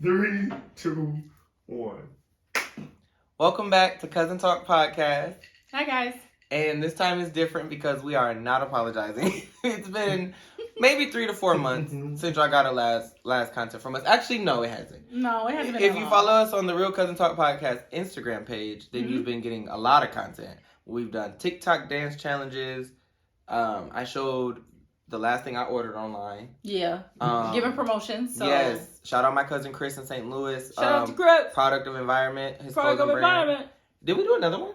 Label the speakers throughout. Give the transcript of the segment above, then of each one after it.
Speaker 1: 3, 2, 1.
Speaker 2: Welcome back to Cousin Talk Podcast.
Speaker 3: Hi, guys.
Speaker 2: And this time is different because we are not apologizing. It's been maybe 3 to 4 months since y'all got a last content from us. Actually, no, it hasn't.
Speaker 3: No, it hasn't been
Speaker 2: If
Speaker 3: that
Speaker 2: you
Speaker 3: long.
Speaker 2: follow us on the Real Cousin Talk Podcast Instagram page, then you've been getting a lot of content. We've done TikTok dance challenges. I showed the last thing I ordered online.
Speaker 3: Yeah. Giving promotions. So.
Speaker 2: Yes. Shout out my cousin Chris in St. Louis.
Speaker 3: Shout out to Chris.
Speaker 2: Product of Environment. His
Speaker 3: Product of
Speaker 2: clothing brand.
Speaker 3: Environment.
Speaker 2: Did we do another one?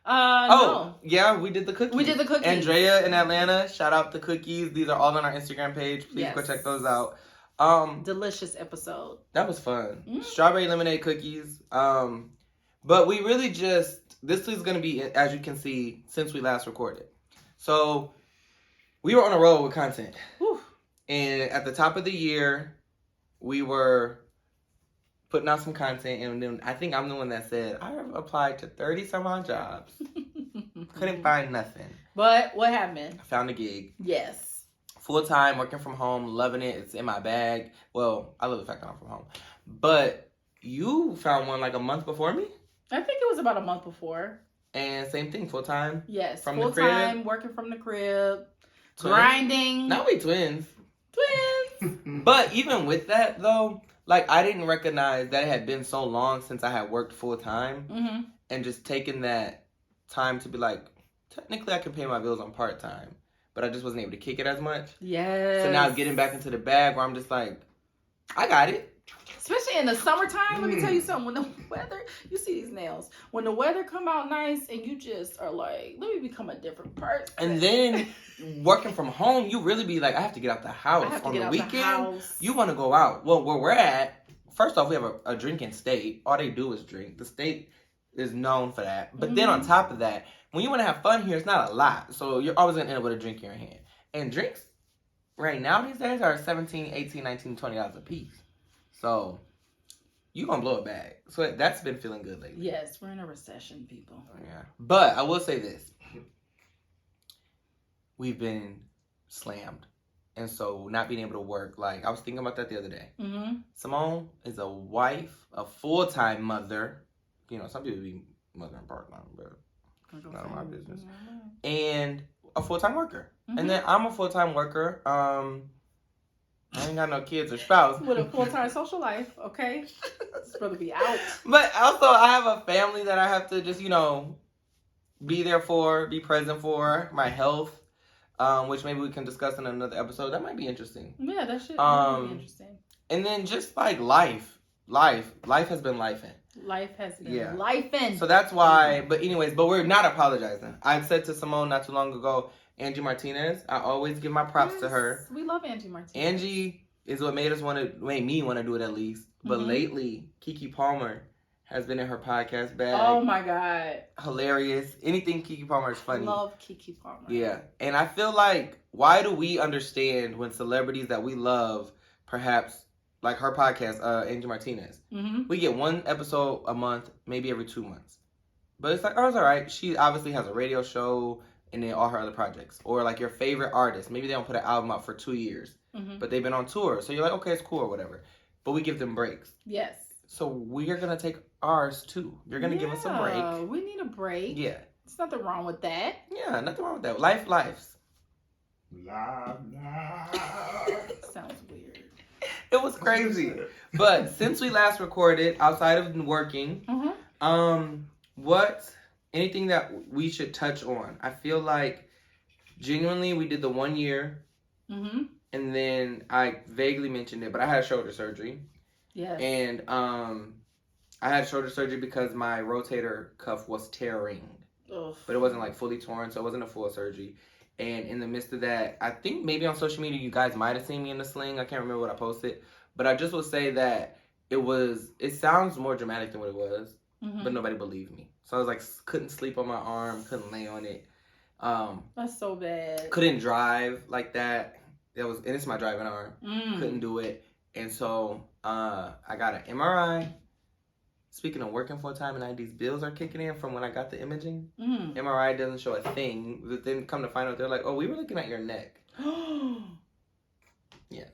Speaker 3: No.
Speaker 2: Yeah, we did the cookies.
Speaker 3: We did the cookies.
Speaker 2: Andrea in Atlanta, shout out the cookies. These are all on our Instagram page. Please go check those out.
Speaker 3: Delicious episode.
Speaker 2: That was fun. Strawberry lemonade cookies. But we really this is going to be, as you can see, since we last recorded. So, we were on a roll with content.
Speaker 3: Whew.
Speaker 2: And at the top of the year, we were putting out some content, and then I think I'm the one that said, I have applied to 30 some odd jobs. Couldn't find nothing.
Speaker 3: But what happened?
Speaker 2: I found a gig.
Speaker 3: Yes.
Speaker 2: Full-time, working from home, loving it. It's in my bag. Well, I love the fact that I'm from home. But you found one like a month before me?
Speaker 3: I think it was about a month before.
Speaker 2: And same thing, full-time?
Speaker 3: Yes.
Speaker 2: From the crib?
Speaker 3: Full-time, working from the crib.
Speaker 2: Twins?
Speaker 3: Grinding.
Speaker 2: Now we twins.
Speaker 3: Twins.
Speaker 2: But even with that, though, like, I didn't recognize that it had been so long since I had worked full-time.
Speaker 3: Mm-hmm.
Speaker 2: And just taking that time to be like, technically I can pay my bills on part-time. But I just wasn't able to kick it as much.
Speaker 3: Yes.
Speaker 2: So now getting back into the bag where I'm just like, I got it.
Speaker 3: Especially in the summertime, let me tell you something. When the weather, you see these nails. When the weather come out nice and you just are like, let me become a different person.
Speaker 2: And then working from home, you really be like, I have to get out the house.
Speaker 3: I have to
Speaker 2: On
Speaker 3: get
Speaker 2: the
Speaker 3: out
Speaker 2: weekend,
Speaker 3: the house.
Speaker 2: you want to go out. Well, where we're at, first off, we have a drinking state. All they do is drink. The state is known for that. But then on top of that, when you want to have fun here, it's not a lot. So you're always going to end up with a drink in your hand. And drinks right now these days are $17, $18, $19, $20 a piece. So you're going to blow a bag. So that's been feeling good lately.
Speaker 3: Yes, we're in a recession, people.
Speaker 2: Yeah. But I will say this. We've been slammed. And so not being able to work, like I was thinking about that the other day.
Speaker 3: Mm-hmm.
Speaker 2: Simone is a wife, a full-time mother. You know, some people be mother and part-time, but none of my business. And a full-time worker.
Speaker 3: Mm-hmm.
Speaker 2: And then I'm a full-time worker. I ain't got no kids or spouse.
Speaker 3: With a full-time social life, okay? It's supposed to be out.
Speaker 2: But also I have a family that I have to just, be there for, be present for, my health, which maybe we can discuss in another episode. That might be interesting.
Speaker 3: Yeah, that should be interesting.
Speaker 2: And then just like life has been lifing.
Speaker 3: Life has been lifing.
Speaker 2: So that's why, but we're not apologizing. I said to Simone not too long ago, Angie Martinez, I always give my props to her.
Speaker 3: We love Angie Martinez.
Speaker 2: Angie is what made me want to do it at least. But lately, Keke Palmer has been in her podcast bag.
Speaker 3: Oh my God.
Speaker 2: Hilarious. Anything Keke Palmer is funny.
Speaker 3: Love Keke Palmer.
Speaker 2: Yeah. And I feel like, why do we understand when celebrities that we love, perhaps, like her podcast, Angie Martinez, we get one episode a month, maybe every 2 months. But it's like, oh, it's all right. She obviously has a radio show and then all her other projects. Or like your favorite artist. Maybe they don't put an album out for 2 years. But they've been on tour. So you're like, okay, it's cool or whatever. But we give them breaks.
Speaker 3: Yes.
Speaker 2: So we are going to take ours too. You're going to give us a break.
Speaker 3: We need a break.
Speaker 2: Yeah.
Speaker 3: There's nothing wrong with that.
Speaker 2: Yeah, nothing wrong with that. Lives.
Speaker 3: Sounds weird.
Speaker 2: It was crazy. But since we last recorded, outside of working, anything that we should touch on? I feel like genuinely we did the 1 year. And then I vaguely mentioned it, but I had shoulder surgery.
Speaker 3: Yes.
Speaker 2: And I had shoulder surgery because my rotator cuff was tearing.
Speaker 3: Ugh.
Speaker 2: But it wasn't like fully torn, so it wasn't a full surgery. And in the midst of that, I think maybe on social media you guys might have seen me in the sling. I can't remember what I posted. But I just will say that it sounds more dramatic than what it was. But nobody believed me. So I was like, couldn't sleep on my arm, couldn't lay on it.
Speaker 3: That's so bad.
Speaker 2: Couldn't drive like that. And it's my driving arm. Couldn't do it. And so I got an MRI. Speaking of working full time and these bills are kicking in from when I got the imaging. MRI doesn't show a thing. But then come to find out, they're like, oh, we were looking at your neck. Yeah.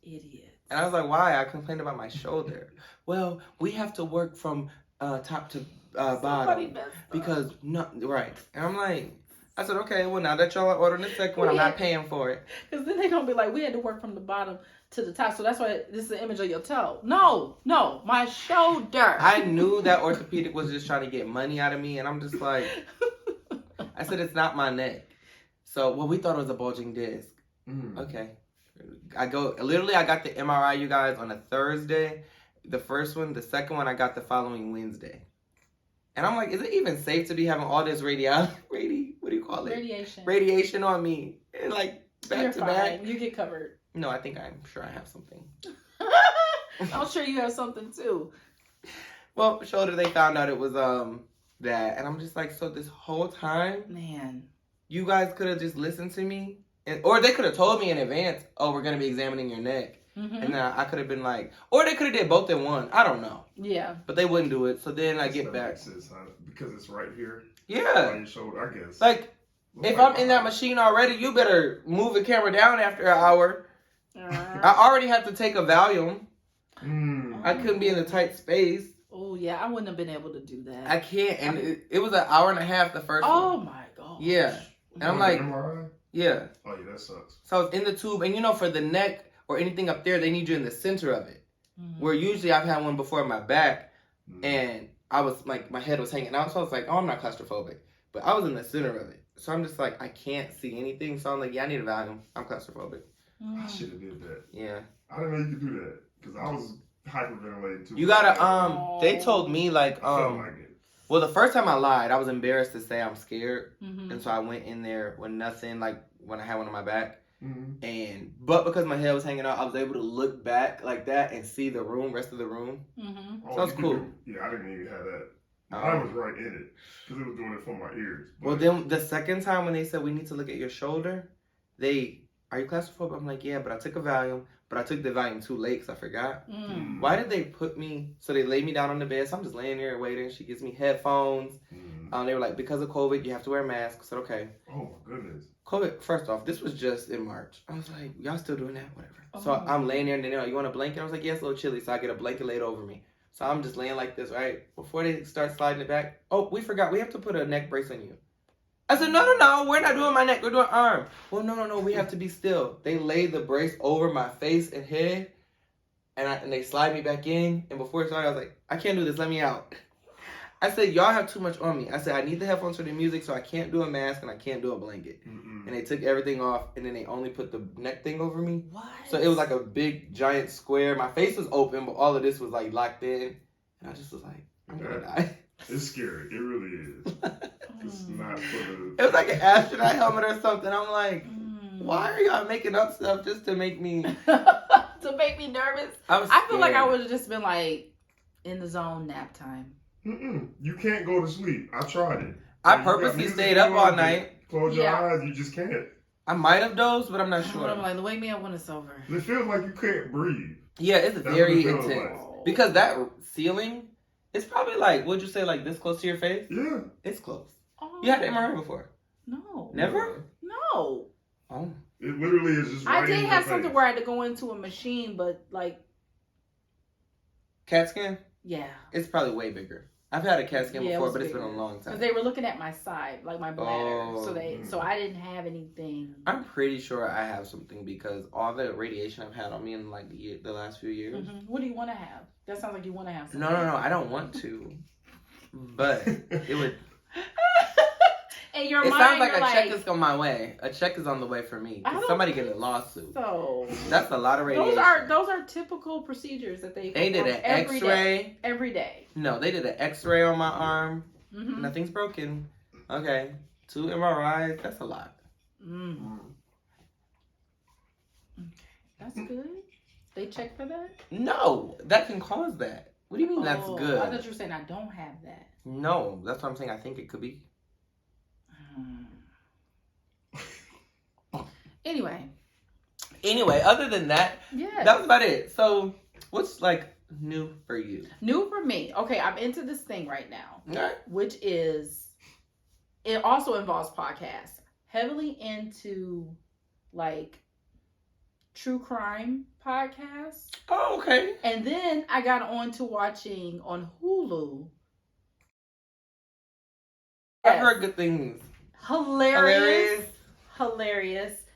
Speaker 3: Idiot.
Speaker 2: And I was like, why? I complained about my shoulder. Well, we have to work from top to bottom because no, right. And I'm like, I said, okay, well now that y'all are ordering the second one, I'm not paying for it.
Speaker 3: Because then they're gonna be like, we had to work from the bottom to the top, so that's why this is the image of your toe. No, my shoulder.
Speaker 2: I knew that orthopedic was just trying to get money out of me, and I'm just like, I said it's not my neck. So, well, we thought it was a bulging disc. Okay. I got the MRI, you guys, on a Thursday. The first one, the second one, I got the following Wednesday. And I'm like, is it even safe to be having all this what do you call it? Radiation on me. And like, back to back.
Speaker 3: You get covered.
Speaker 2: No, I'm sure I have something.
Speaker 3: I'm sure you have something too.
Speaker 2: Well, shoulder, they found out it was that. And I'm just like, so this whole time,
Speaker 3: man,
Speaker 2: you guys could have just listened to me. Or they could have told me in advance, oh, we're going to be examining your neck. Mm-hmm. And then I could have been like, or they could have did both in one. I don't know.
Speaker 3: Yeah.
Speaker 2: But they wouldn't do it. So then I get back.
Speaker 1: Because it's right here.
Speaker 2: Yeah.
Speaker 1: On your shoulder, I guess.
Speaker 2: Like, if I'm in that machine already, you better move the camera down after an hour. I already have to take a Valium. I couldn't be in a tight space.
Speaker 3: Oh, yeah. I wouldn't have been able to do that.
Speaker 2: I can't. And it was an hour and a half the first one.
Speaker 3: Oh, my God.
Speaker 2: Yeah. And I'm like,
Speaker 1: MRI?
Speaker 2: Yeah.
Speaker 1: Oh, yeah, that sucks.
Speaker 2: So I was in the tube. And for the neck or anything up there, they need you in the center of it. Mm-hmm. Where usually I've had one before in my back. And I was like, my head was hanging out. So I was like, oh, I'm not claustrophobic. But I was in the center of it. So I'm just like, I can't see anything. So I'm like, yeah, I need a Valium. I'm claustrophobic.
Speaker 1: I should have did that.
Speaker 2: Yeah.
Speaker 1: I didn't know you could do that. Because I was hyperventilating too.
Speaker 2: You gotta, they told me like,
Speaker 1: I felt like it.
Speaker 2: Well, the first time I lied, I was embarrassed to say I'm scared. Mm-hmm. And so I went in there with nothing, like when I had one on my back. Mm-hmm. But because my head was hanging out, I was able to look back like that and see the rest of the room. Mm-hmm. So that was cool.
Speaker 1: Yeah, I didn't even have that. I was right in it because it was doing it for my ears. But...
Speaker 2: Well, then the second time when they said we need to look at your shoulder, are you claustrophobic? I'm like, yeah, but I took a Valium, but I took the Valium too late because I forgot. Mm. Why did they put me? So they laid me down on the bed. So I'm just laying there waiting. She gives me headphones. They were like, because of COVID, you have to wear a mask. I said, okay.
Speaker 1: Oh my goodness.
Speaker 2: COVID, first off, this was just in March. I was like, y'all still doing that? Whatever. Oh. So I'm laying there and they're like, you want a blanket? I was like, yeah, it's a little chilly. So I get a blanket laid over me. So I'm just laying like this, right? Before they start sliding it back. Oh, we forgot. We have to put a neck brace on you. I said, no. We're not doing my neck. We're doing arm. Well, no. We have to be still. They laid the brace over my face and head. And they slide me back in. And before it started, I was like, I can't do this. Let me out. I said, y'all have too much on me. I said, I need the headphones for the music, so I can't do a mask and I can't do a blanket. Mm-mm. And they took everything off, and then they only put the neck thing over me.
Speaker 3: What?
Speaker 2: So it was like a big, giant square. My face was open, but all of this was like locked in. And I just was like, I'm going to die.
Speaker 1: It's scary. It really is. It's not for the...
Speaker 2: It was like an astronaut helmet or something. I'm like, why are y'all making up stuff just to make me...
Speaker 3: to make me nervous? I feel like I would have just been like, in the zone, nap time.
Speaker 1: You can't go to sleep. I tried it.
Speaker 2: I purposely stayed up all night.
Speaker 1: Close your eyes. You just can't.
Speaker 2: I might have dozed, but I'm not sure.
Speaker 3: I'm like, wake me up when it's over.
Speaker 1: It feels like you can't breathe.
Speaker 2: Yeah, it's very intense. Like. Because that ceiling, it's probably like, would you say like this close to your face?
Speaker 1: Yeah.
Speaker 2: It's close. Oh. You had the MRI before?
Speaker 3: No.
Speaker 2: Never?
Speaker 3: No.
Speaker 2: Oh.
Speaker 1: It literally is just right
Speaker 3: I did have something where I had to go into a machine, but like.
Speaker 2: CAT scan?
Speaker 3: Yeah.
Speaker 2: It's probably way bigger. I've had a CAT scan before, but it's been a long time.
Speaker 3: Because they were looking at my side, like my bladder. So I didn't have anything.
Speaker 2: I'm pretty sure I have something because all the radiation I've had on me in like the last few years.
Speaker 3: Mm-hmm. What do you want to have? That sounds like you want to have something.
Speaker 2: No. I don't want to. But it would.
Speaker 3: In your
Speaker 2: it
Speaker 3: mind,
Speaker 2: sounds like a check is on my way. A check is on the way for me. Somebody getting a lawsuit.
Speaker 3: So
Speaker 2: that's a lot of radiation.
Speaker 3: Those are typical procedures that they
Speaker 2: did an X-ray
Speaker 3: every day.
Speaker 2: No, they did an X-ray on my arm. Mm-hmm. Nothing's broken. Okay, 2 MRIs. That's a lot.
Speaker 3: Okay, that's good. They check for that?
Speaker 2: No, that can cause that. What do you mean that's good?
Speaker 3: I thought you were saying I don't have that.
Speaker 2: No, that's what I'm saying. I think it could be. Anyway, other than that, that was about it. So, what's like new for you?
Speaker 3: New for me. Okay, I'm into this thing right now,
Speaker 2: right.
Speaker 3: Which is, it also involves podcasts. Heavily into like true crime podcasts.
Speaker 2: Oh, okay.
Speaker 3: And then I got on to watching on Hulu.
Speaker 2: I've heard good things.
Speaker 3: Hilarious.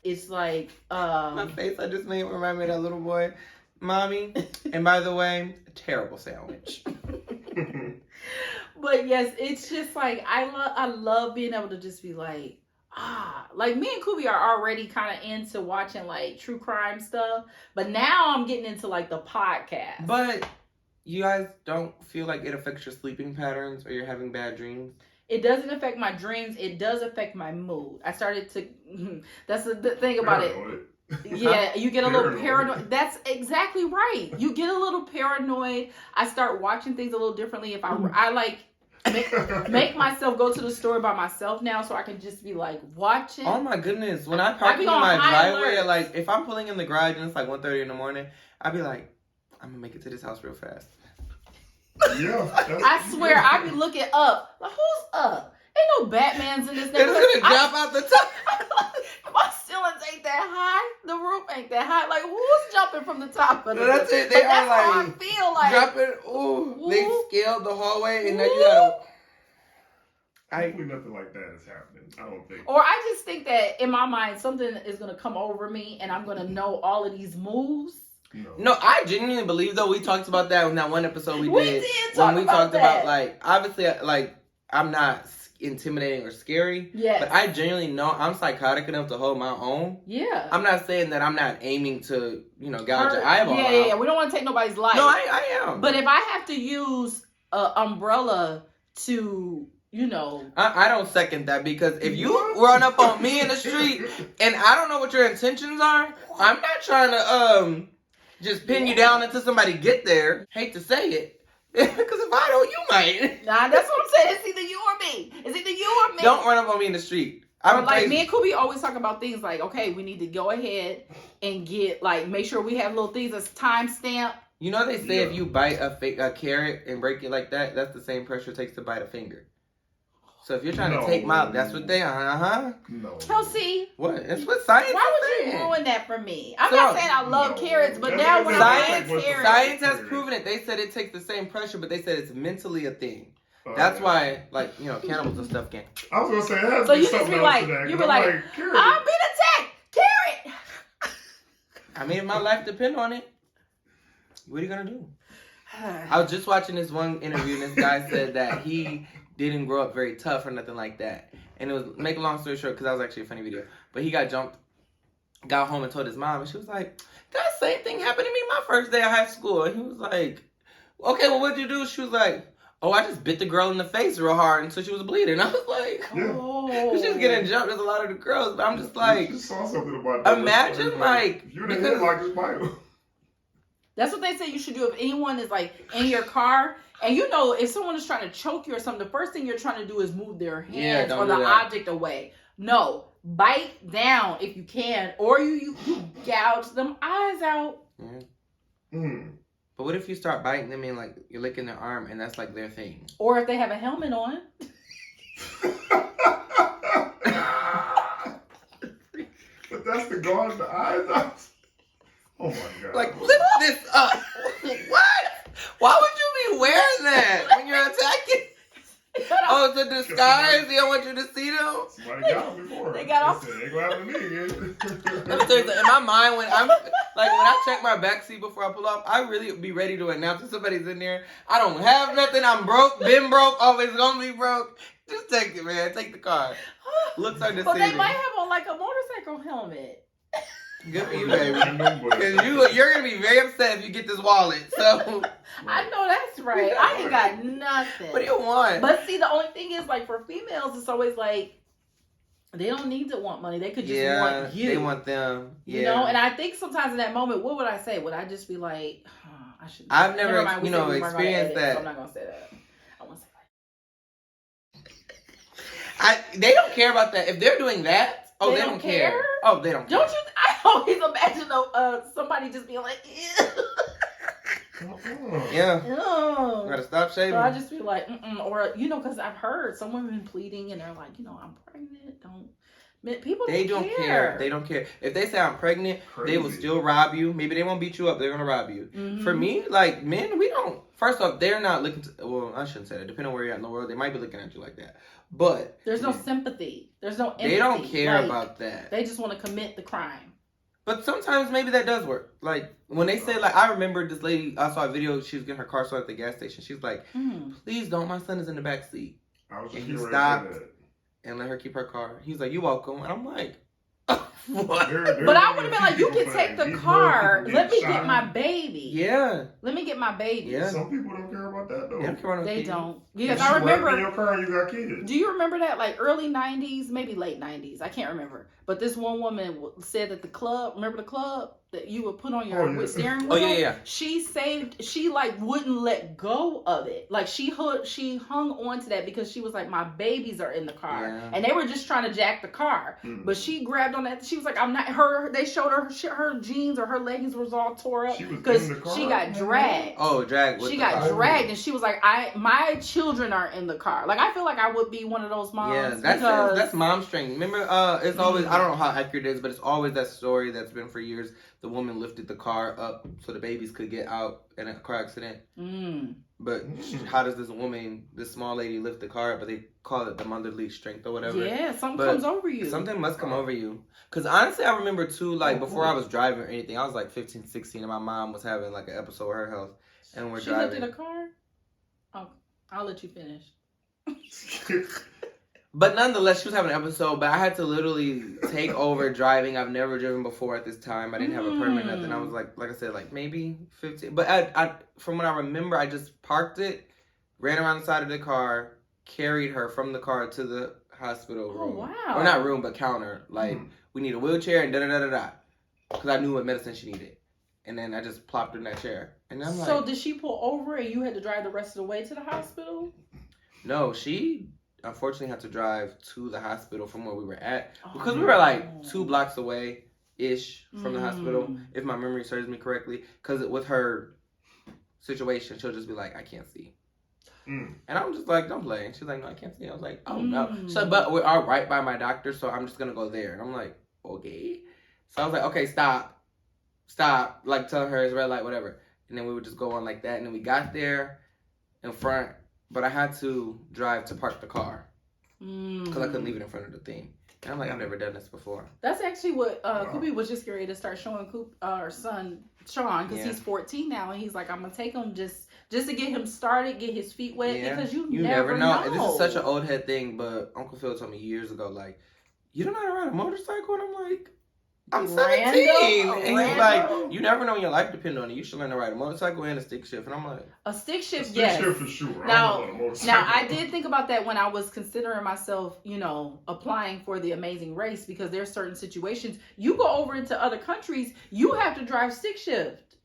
Speaker 3: It's like
Speaker 2: My face I just made remind me of that little boy. Mommy. And by the way, a terrible sandwich.
Speaker 3: But yes, it's just like I love being able to just be like, like me and Kubi are already kind of into watching like true crime stuff, but now I'm getting into like the podcast.
Speaker 2: But you guys don't feel like it affects your sleeping patterns or you're having bad dreams?
Speaker 3: It doesn't affect my dreams. It does affect my mood. I started to. That's the thing about it. Yeah, you get a little paranoid. That's exactly right. You get a little paranoid. I start watching things a little differently. If I like make myself go to the store by myself now, so I can just be like watching.
Speaker 2: Oh my goodness! When I park in my driveway, like if I'm pulling in the garage and it's like 1:30 in the morning, I'd be like, I'm gonna make it to this house real fast.
Speaker 1: Yeah,
Speaker 3: I swear, I be looking up. Like, who's up? Ain't no Batmans in this neighborhood.
Speaker 2: It's gonna jump out the top.
Speaker 3: My ceilings ain't that high. The roof ain't that high. Like, who's jumping from the top of it?
Speaker 2: That's it. They are
Speaker 3: how
Speaker 2: like
Speaker 3: I feel like
Speaker 2: jumping. Ooh, they scaled the hallway, and now you gotta.
Speaker 1: Hopefully nothing like that is happening. I don't think.
Speaker 3: Or I just think that in my mind, something is gonna come over me, and I'm gonna know all of these moves.
Speaker 2: No, I genuinely believe though. We talked about that in that one episode we did
Speaker 3: talk
Speaker 2: when we
Speaker 3: about
Speaker 2: talked
Speaker 3: that.
Speaker 2: about like obviously like I'm not intimidating or scary.
Speaker 3: Yeah.
Speaker 2: But I genuinely know I'm psychotic enough to hold my own.
Speaker 3: Yeah.
Speaker 2: I'm not saying that I'm not aiming to gouge your eyeball out.
Speaker 3: Yeah. We don't want to take nobody's life.
Speaker 2: No, I am.
Speaker 3: But if I have to use an umbrella to
Speaker 2: I don't second that, because if you run up on me in the street and I don't know what your intentions are, I'm not trying to just pin you down until somebody get there. Hate to say it, because if I don't, you might.
Speaker 3: Nah, that's what I'm saying. It's either you or me. It's either you or me.
Speaker 2: Don't run up on me in the street.
Speaker 3: Like me and Kubi always talk about things like, okay, we need to go ahead and get make sure we have little things that's timestamp.
Speaker 2: You know they say if you bite a carrot and break it like that, that's the same pressure it takes to bite a finger. So if you're trying to take my, that's what they are,
Speaker 1: No.
Speaker 3: Kelsey.
Speaker 2: What? That's what science.
Speaker 3: Why would you ruin that for me? I'm not saying I love carrots, but now when
Speaker 2: science has proven it. They said it takes the same pressure, but they said it's mentally a thing. That's why, cannibals and stuff can't.
Speaker 1: I was gonna say it has
Speaker 3: so
Speaker 1: to be
Speaker 3: you just be like, I'm being attacked, carrot.
Speaker 2: I mean, if my life depend on it, what are you gonna do? I was just watching this one interview, and this guy said that he didn't grow up very tough or nothing like that. And it was, make a long story short, because that was actually a funny video, but he got home and told his mom, and she was like, that same thing happened to me my first day of high school. And he was like, okay, well, what'd you do? She was like, oh, I just bit the girl in the face real hard until she was bleeding. I was like, because she was getting jumped. There's a lot of the girls, but I'm just like,
Speaker 1: you saw something about that.
Speaker 2: Imagine,
Speaker 1: if you're in the head, like, just
Speaker 3: that's what they say you should do if anyone is in your car. And if someone is trying to choke you or something, the first thing you're trying to do is move their hands or the object away. No, bite down if you can, or you gouge them eyes out.
Speaker 2: But what if you start biting them and you're licking their arm and that's their thing?
Speaker 3: Or if they have a helmet on.
Speaker 1: But that's to guard the eyes out. Oh my God.
Speaker 2: Lift this up. What? Why would you be wearing that when you're attacking? Oh, it's a disguise? They don't want you to see them?
Speaker 1: Somebody got them before.
Speaker 3: They got off.
Speaker 1: They gonna happen to me again.
Speaker 2: Let me tell you something. In my mind, when I check my backseat before I pull off, I really be ready to announce that somebody's in there. I don't have nothing. I'm broke, been broke, always gonna be broke. Just take it, man. Take the car. Looks are deceiving.
Speaker 3: But they might have on a motorcycle helmet.
Speaker 2: Good for you, baby. Because you're going to be very upset if you get this wallet. So
Speaker 3: I know that's right. I ain't got nothing.
Speaker 2: What do you want?
Speaker 3: But see, the only thing is, for females, it's always they don't need to want money. They could just want you.
Speaker 2: They want them. Yeah.
Speaker 3: You know? And I think sometimes in that moment, what would I say? Would I just be like, I should.
Speaker 2: I've never, experienced that.
Speaker 3: So I'm not going to say that. I won't say
Speaker 2: that. They don't care about that. If they're doing that, they don't care. Oh, they don't care.
Speaker 3: Don't you? I always imagine somebody just being like, ew.
Speaker 2: Yeah.
Speaker 3: Ew.
Speaker 2: Gotta stop shaving.
Speaker 3: So I just feel like, or because I've heard some women pleading and they're like, I'm pregnant. People
Speaker 2: They don't care. They don't care. If they say I'm pregnant, they will still rob you. Maybe they won't beat you up. They're gonna rob you.
Speaker 3: Mm-hmm.
Speaker 2: For me, like men, we don't. First off, they're not looking. Well, I shouldn't say that. Depending on where you're at in the world, they might be looking at you like that. But
Speaker 3: there's no sympathy. There's no empathy.
Speaker 2: They don't care
Speaker 3: like,
Speaker 2: about that.
Speaker 3: They just want to commit the crime.
Speaker 2: But sometimes maybe that does work. Like when they say, like, I remember this lady. I saw a video. She was getting her car started at the gas station. She's like, "Please don't. My son is in the back seat."
Speaker 1: And
Speaker 2: he stopped and let her keep her car. He's like, "You welcome." And I'm like, what?
Speaker 3: But I would have been like, you can take the car. Let me get my baby.
Speaker 2: Yeah.
Speaker 3: Let me get my baby.
Speaker 1: Yeah. Some people don't care about that though.
Speaker 3: They don't. Because I remember.
Speaker 1: In your car, you got kids.
Speaker 3: Do you remember that? Like early 90s, maybe late 90s. I can't remember. But this one woman said that the club, remember the club that you would put on your steering wheel?
Speaker 2: Oh, yeah.
Speaker 3: She like wouldn't let go of it. Like she hung on to that because she was like, my babies are in the car.
Speaker 2: Yeah.
Speaker 3: And they were just trying to jack the car. But she grabbed on that. She was like, I'm not they showed her jeans or her leggings was all tore up because she got dragged.
Speaker 2: Oh, dragged.
Speaker 3: She got dragged and she was like, my children are in the car. Like I feel like I would be one of those moms.
Speaker 2: Yeah, that's mom strength. Remember, it's always, I don't know how accurate it is, but it's always that story that's been for years. The woman lifted the car up so the babies could get out in a car accident. But how does this woman, this small lady, lift the car up? But they call it the motherly strength or whatever.
Speaker 3: Yeah, something comes over you.
Speaker 2: Something must come over you. Because honestly, I remember too, like before I was driving or anything, I was like 15, 16, and my mom was having like an episode with her health. And we're driving.
Speaker 3: She lifted a car? Oh, I'll let you finish.
Speaker 2: But nonetheless, she was having an episode, but I had to literally take over driving. I've never driven before at this time. I didn't have a permit, nothing. I was like I said, like maybe 15. But I from what I remember, I just parked it, ran around the side of the car, carried her from the car to the hospital room.
Speaker 3: Oh, wow.
Speaker 2: Or not room, but counter. Like, we need a wheelchair and da-da-da-da-da. Because I knew what medicine she needed. And then I just plopped her in that chair. And I'm like...
Speaker 3: So did she pull over and you had to drive the rest of the way to the hospital?
Speaker 2: No, she... unfortunately had to drive to the hospital from where we were at because we were like 2 blocks away ish from the hospital, if my memory serves me correctly, because with her situation she'll just be like, I can't see, and I'm just like, don't play. And she's like, no, I can't see. I was like, oh no. So but we are right by my doctor, so I'm just gonna go there. And I'm like, okay. So I was like, okay, stop, like telling her it's red light, whatever. And then we would just go on like that. And then we got there in front. But I had to drive to park the car because I couldn't leave it in front of the thing. And I'm like, I've never done this before.
Speaker 3: That's actually what Koopy was just ready to start showing our son Sean, because he's 14 now, and he's like, I'm gonna take him just to get him started, get his feet wet, because you never know.
Speaker 2: This is such an old head thing, but Uncle Phil told me years ago, like, you don't know how to ride a motorcycle, and I'm like, I'm 17. And he's like, you never know when your life depends on it. You should learn to ride a motorcycle and a stick shift. And I'm like,
Speaker 3: a stick shift,
Speaker 1: yes. Stick shift for sure.
Speaker 3: Now I did think about that when I was considering myself, applying for the Amazing Race, because there's certain situations you go over into other countries, you have to drive stick shift.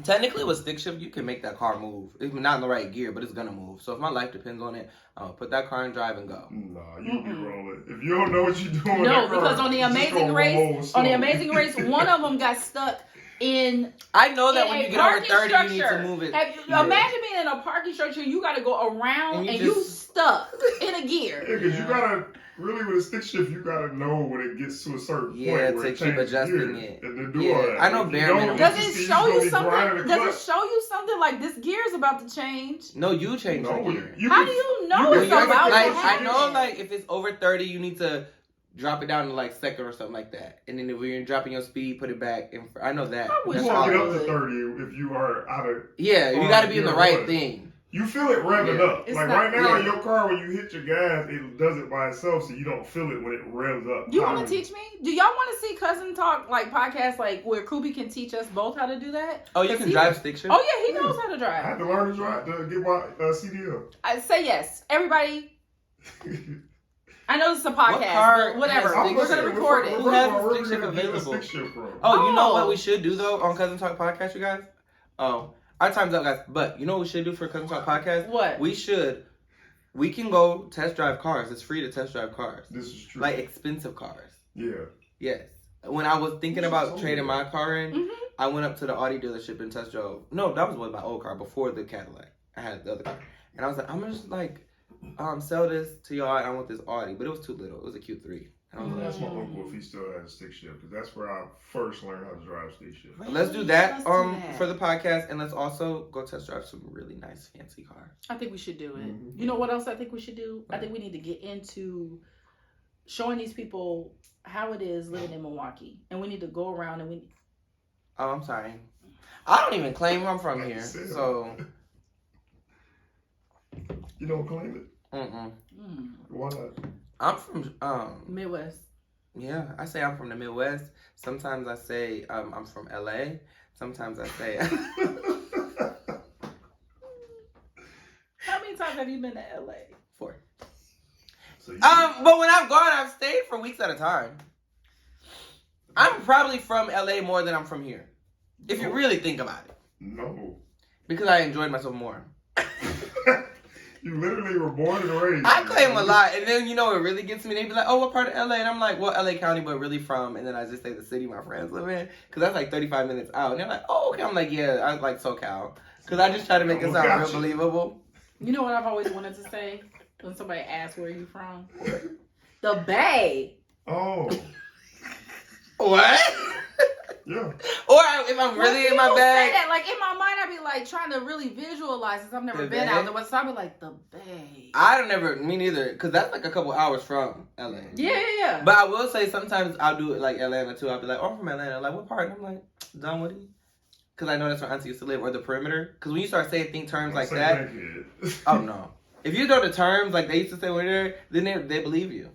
Speaker 2: Technically, with stick shift, you can make that car move. It's not in the right gear, but it's gonna move. So if my life depends on it, I'm gonna put that car in drive and go.
Speaker 1: Nah, you be rolling. If you don't know what you're doing,
Speaker 3: no, because on the Amazing Race, one of them got stuck in.
Speaker 2: I know that when you get over 30, you need to move it.
Speaker 3: Imagine being in a parking structure, you got to go around and you stuck in a gear.
Speaker 1: Yeah, because you gotta. Really, with a stick shift, you gotta know when it gets to a certain point where
Speaker 2: to keep adjusting it.
Speaker 1: And to do all that.
Speaker 2: I know bare minimum.
Speaker 3: Does it show you something? Does it show you something like this gear is about to change?
Speaker 2: No, you change the gear.
Speaker 3: How do you know it's about to happen?
Speaker 2: I know, like, if it's over 30, you need to drop it down to like second or something like that. And then if you're dropping your speed, put it back. I know that.
Speaker 1: You won't get up to 30 if you are out of.
Speaker 2: Yeah, you got to be in the right thing.
Speaker 1: You feel it revving up. Like right now in your car, when you hit your gas, it does it by itself, so you don't feel it when it revs up.
Speaker 3: You want to teach me? Do y'all want to see Cousin Talk, like podcast, like where Koopy can teach us both how to do that?
Speaker 2: Oh, you can drive stick shift?
Speaker 3: Oh yeah, he knows how to drive.
Speaker 1: I had to learn to drive to get my CDL.
Speaker 3: I say yes, everybody. I know this is a podcast, but whatever. We're gonna record it.
Speaker 2: Who has a stick shift available? Oh, you know what we should do though on Cousin Talk podcast, you guys? Oh. Our time's up, guys. But you know what we should do for Cousin Talk podcast?
Speaker 3: What?
Speaker 2: We can go test drive cars. It's free to test drive cars.
Speaker 1: This is true.
Speaker 2: Like expensive cars.
Speaker 1: Yeah.
Speaker 2: Yes. When I was thinking about trading my car in, I went up to the Audi dealership and test drove. No, that was with my old car before the Cadillac. I had the other car. And I was like, I'm going to just sell this to y'all. And I want this Audi. But it was too little. It was a Q3. And I was like,
Speaker 1: That's my uncle if he still has a stick shift, because that's where I first learned how to drive stick shift.
Speaker 2: let's do that
Speaker 3: Let's do that.
Speaker 2: for the podcast, and let's also go test drive some really nice fancy cars.
Speaker 3: I think we should do it.
Speaker 1: Mhm.
Speaker 3: You know what else I think we should do? I think we need to get into showing these people how it is living in Milwaukee, and we need to go around and we.
Speaker 2: Oh, I'm sorry. I don't even claim I'm from here, so.
Speaker 1: You don't claim it?
Speaker 2: Mm-mm.
Speaker 1: Why not?
Speaker 2: I'm from
Speaker 3: Midwest.
Speaker 2: Yeah, I say I'm from the Midwest. Sometimes I say I'm from LA. Sometimes I say.
Speaker 3: How many times have you been to LA?
Speaker 2: 4.
Speaker 1: So
Speaker 2: But when I've gone, I've stayed for weeks at a time. I'm probably from LA more than I'm from here, if you really think about it.
Speaker 1: No.
Speaker 2: Because I enjoyed myself more.
Speaker 1: You literally were born and raised.
Speaker 2: I claim a lot, and then what really gets me? They be like, "Oh, what part of LA?" And I'm like, "Well, LA County, but really from." And then I just say the city my friends live in, because that's like 35 minutes out. And they're like, "Oh, okay." I'm like, "Yeah, I like SoCal," because I just try to make it sound real believable.
Speaker 3: You know what I've always wanted to say when somebody asks where you from? The Bay.
Speaker 1: Oh.
Speaker 2: What?
Speaker 1: Yeah.
Speaker 2: Or if I'm really in my
Speaker 3: Say
Speaker 2: bag.
Speaker 3: that, like in my mind, I'd be like trying to really visualize this. I've never
Speaker 2: The
Speaker 3: been
Speaker 2: Bay?
Speaker 3: out there, so I'd be like the Bay.
Speaker 2: Me neither, because that's like a couple hours from LA.
Speaker 3: Yeah.
Speaker 2: But I will say sometimes I'll do it like Atlanta too. I'll be like, "Oh, I'm from Atlanta." Like, what part? And I'm like, Dunwoody. Because I know that's where Auntie used to live, or the perimeter. Because when you start saying terms like that, oh no. If you know the terms like they used to say when they're, then they believe you.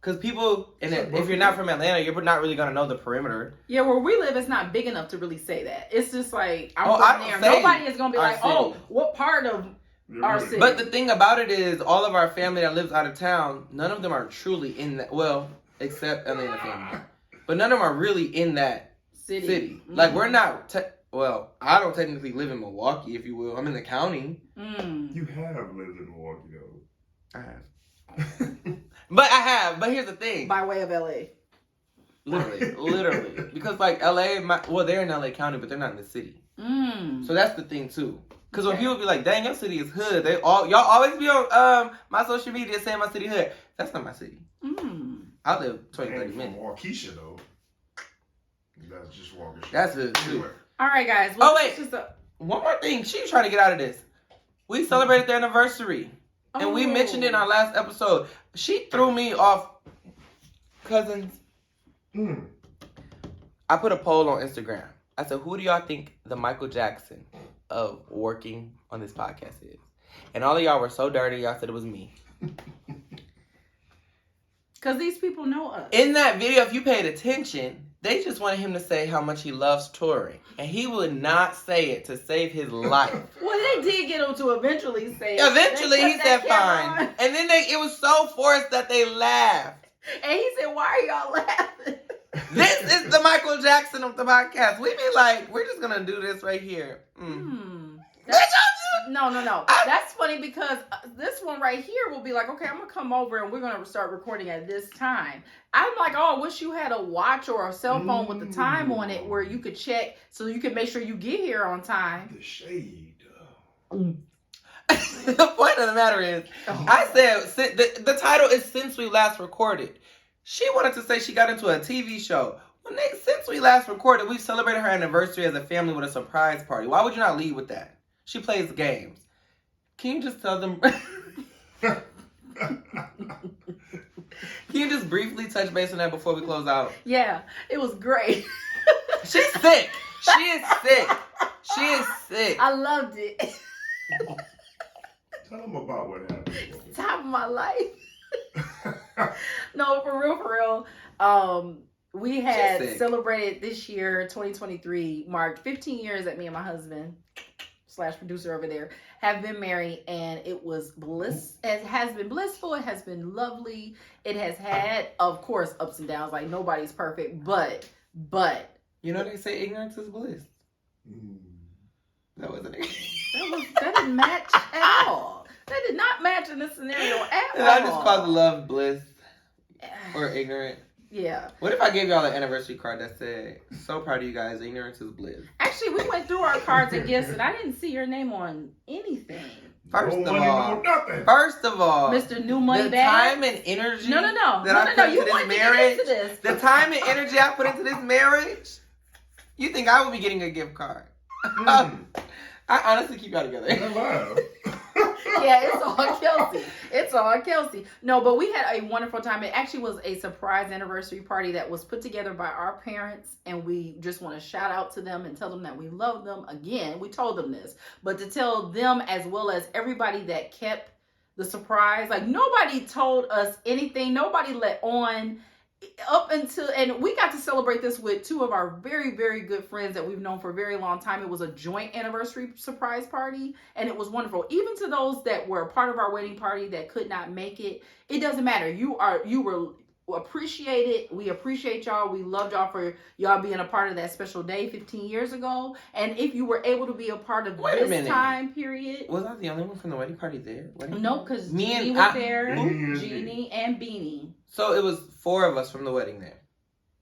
Speaker 2: Because people, and if you're not from Atlanta, you're not really going to know the perimeter.
Speaker 3: Yeah, where we live, it's not big enough to really say that. It's just like, I'm
Speaker 2: I
Speaker 3: from
Speaker 2: don't
Speaker 3: there.
Speaker 2: say
Speaker 3: Nobody is going to be
Speaker 2: our
Speaker 3: like, oh,
Speaker 2: city.
Speaker 3: what part of our city?
Speaker 2: But the thing about it is, all of our family that lives out of town, none of them are truly in that, well, except Atlanta family. But none of them are really in that city.
Speaker 3: Mm-hmm.
Speaker 2: Like, we're not, I don't technically live in Milwaukee, if you will. I'm in the county.
Speaker 1: You have lived in Milwaukee, though.
Speaker 2: I have. But here's the thing.
Speaker 3: By way of LA.
Speaker 2: Literally. Because, like, LA, they're in LA County, but they're not in the city. So that's the thing, too. Because when people be like, dang, your city is hood, y'all always be on my social media saying my city hood. That's not my city. I live 20, 30 minutes.
Speaker 1: Waukesha, though. That's just Waukesha.
Speaker 2: That's hood, too.
Speaker 3: All right, guys. Well,
Speaker 2: wait. One more thing. She's trying to get out of this. We celebrated their anniversary. And we mentioned it in our last episode. She threw me off, cousins. I put a poll on Instagram. I said, who do y'all think the Michael Jackson of working on this podcast is? And all of y'all were so dirty. Y'all said it was me.
Speaker 3: Because these people know us.
Speaker 2: In that video, if you paid attention, they just wanted him to say how much he loves touring. And he would not say it to save his life.
Speaker 3: Well, they did get him to eventually say it.
Speaker 2: Eventually, he said fine. And then it was so forced that they laughed.
Speaker 3: And he said, why are y'all laughing?
Speaker 2: This is the Michael Jackson of the podcast. We be like, we're just going to do this right here.
Speaker 3: No. That's funny because this one right here will be like, okay, I'm going to come over and we're going to start recording at this time. I'm like, oh, I wish you had a watch or a cell phone with the time on it where you could check so you could make sure you get here on time.
Speaker 1: The shade.
Speaker 2: The point of the matter is, I said, the title is Since We Last Recorded. She wanted to say she got into a TV show. Since we last recorded, we celebrated her anniversary as a family with a surprise party. Why would you not lead with that? She plays games. Can you just tell them? Can you just briefly touch base on that before we close out?
Speaker 3: Yeah, it was great.
Speaker 2: She's sick. She is sick. She is sick.
Speaker 3: I loved it.
Speaker 1: Tell them about what happened.
Speaker 3: Time of my life. No, for real. We had celebrated this year, 2023, marked 15 years that me and my husband / producer over there have been married, and it was bliss. It has been blissful. It has been lovely. It has had, of course, ups and downs. Like nobody's perfect, but
Speaker 2: you know they say ignorance is bliss. That wasn't it.
Speaker 3: That didn't match at all. That did not match in this scenario at all.
Speaker 2: I just called the love bliss or ignorant.
Speaker 3: Yeah.
Speaker 2: What if I gave y'all an anniversary card that said, so proud of you guys, ignorance is bliss?
Speaker 3: Actually, we went through our cards and gifts, and I didn't see your name on anything.
Speaker 2: First
Speaker 1: no
Speaker 2: of
Speaker 1: money,
Speaker 2: all,
Speaker 1: no nothing.
Speaker 2: First of all,
Speaker 3: Mr. New Money
Speaker 2: the
Speaker 3: Bag.
Speaker 2: time and energy
Speaker 3: No.
Speaker 2: that I put
Speaker 3: You
Speaker 2: into
Speaker 3: wanted
Speaker 2: this
Speaker 3: to get
Speaker 2: marriage,
Speaker 3: into this.
Speaker 2: the time and energy I put into this marriage, you think I would be getting a gift card? I honestly keep y'all together.
Speaker 3: Yeah, it's all Kelsey. It's all Kelsey. No, but we had a wonderful time. It actually was a surprise anniversary party that was put together by our parents, and we just want to shout out to them and tell them that we love them. Again, we told them this, but to tell them as well as everybody that kept the surprise, like nobody told us anything, nobody let on up until, and we got to celebrate this with two of our very, very good friends that we've known for a very long time. It was a joint anniversary surprise party, and it was wonderful. Even to those that were a part of our wedding party that could not make it, it doesn't matter. You were appreciated. We appreciate y'all. We loved y'all for y'all being a part of that special day 15 years ago. And if you were able to be a part of this time period.
Speaker 2: Was I the only one from the wedding party there?
Speaker 3: No, because Jeannie was there. Jeannie and Beanie.
Speaker 2: So it was 4 of us from the wedding there.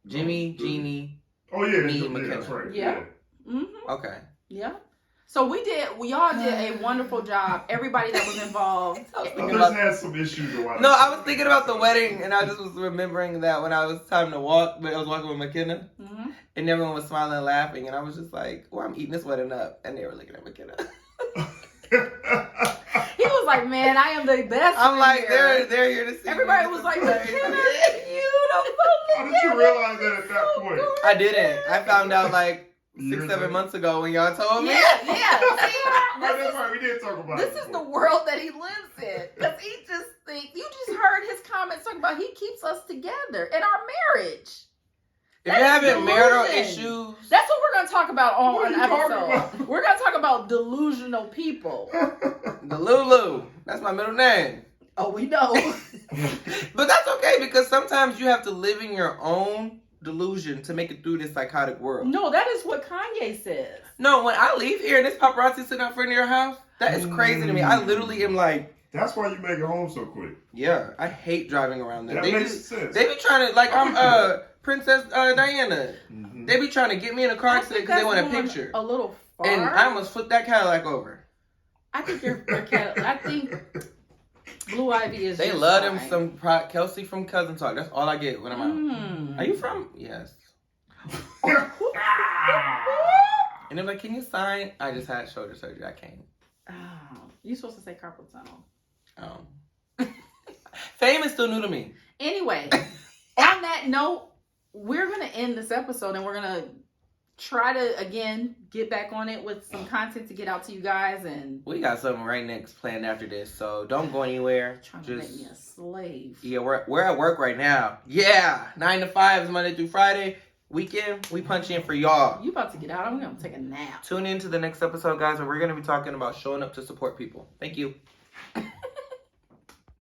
Speaker 2: Jimmy, Jeannie.
Speaker 1: Oh yeah,
Speaker 2: me,
Speaker 1: McKenna. That's right.
Speaker 3: Yeah. Mm-hmm.
Speaker 2: Okay.
Speaker 3: Yeah. So y'all did a wonderful job. Everybody that was involved.
Speaker 1: Others had some issues a while.
Speaker 2: No, I was thinking about the wedding, and I just was remembering that when I was time to walk, but I was walking with McKenna, and everyone was smiling and laughing, and I was just like, well, I'm eating this wedding up, and they were looking at McKenna.
Speaker 3: He was like, man, I am the best.
Speaker 2: I'm like, they're here to see
Speaker 3: everybody
Speaker 2: me.
Speaker 3: was like, McKenna, beautiful.
Speaker 1: How did you realize that at that point?
Speaker 2: I didn't. I found out like 6-7 months ago when y'all told me.
Speaker 3: Yeah.
Speaker 1: That's right. We did talk about
Speaker 3: this is the world that he lives in. Because he just thinks, you just heard his comments talking about he keeps us together in our marriage.
Speaker 2: If you're having marital issues.
Speaker 3: That's what we're going to talk about on an episode. We're going to talk about delusional people.
Speaker 2: The Lulu. That's my middle name.
Speaker 3: Oh, we know.
Speaker 2: But that's okay because sometimes you have to live in your own delusion to make it through this psychotic world.
Speaker 3: No, that is what Kanye says.
Speaker 2: No, when I leave here and this paparazzi sitting out front of your house, that is crazy to me. I literally am like...
Speaker 1: That's why you make it home so quick.
Speaker 2: Yeah, I hate driving around there.
Speaker 1: That makes sense.
Speaker 2: They be trying to... Like, I'm Princess Diana. Mm-hmm. They be trying to get me in a car accident because they want a picture.
Speaker 3: A little far.
Speaker 2: And I almost flipped that Cadillac over.
Speaker 3: I think you're I think Blue Ivy is.
Speaker 2: They love them some Kelsey from Cousin Talk. That's all I get when I'm out. Are you from? Yes. And they're like, can you sign? I just had shoulder surgery. I can't.
Speaker 3: Oh, you're supposed to say carpal tunnel.
Speaker 2: Fame is still new to me.
Speaker 3: Anyway, on that note, we're going to end this episode and we're going to try to, again, get back on it with some content to get out to you guys. And
Speaker 2: we got something right next planned after this, so don't go anywhere.
Speaker 3: Trying to make me a slave.
Speaker 2: Yeah, we're at work right now. Yeah, 9 to 5 is Monday through Friday. Weekend, we punch in for y'all.
Speaker 3: You about to get out? I'm going to take a nap.
Speaker 2: Tune in to the next episode, guys, where we're going to be talking about showing up to support people. Thank you.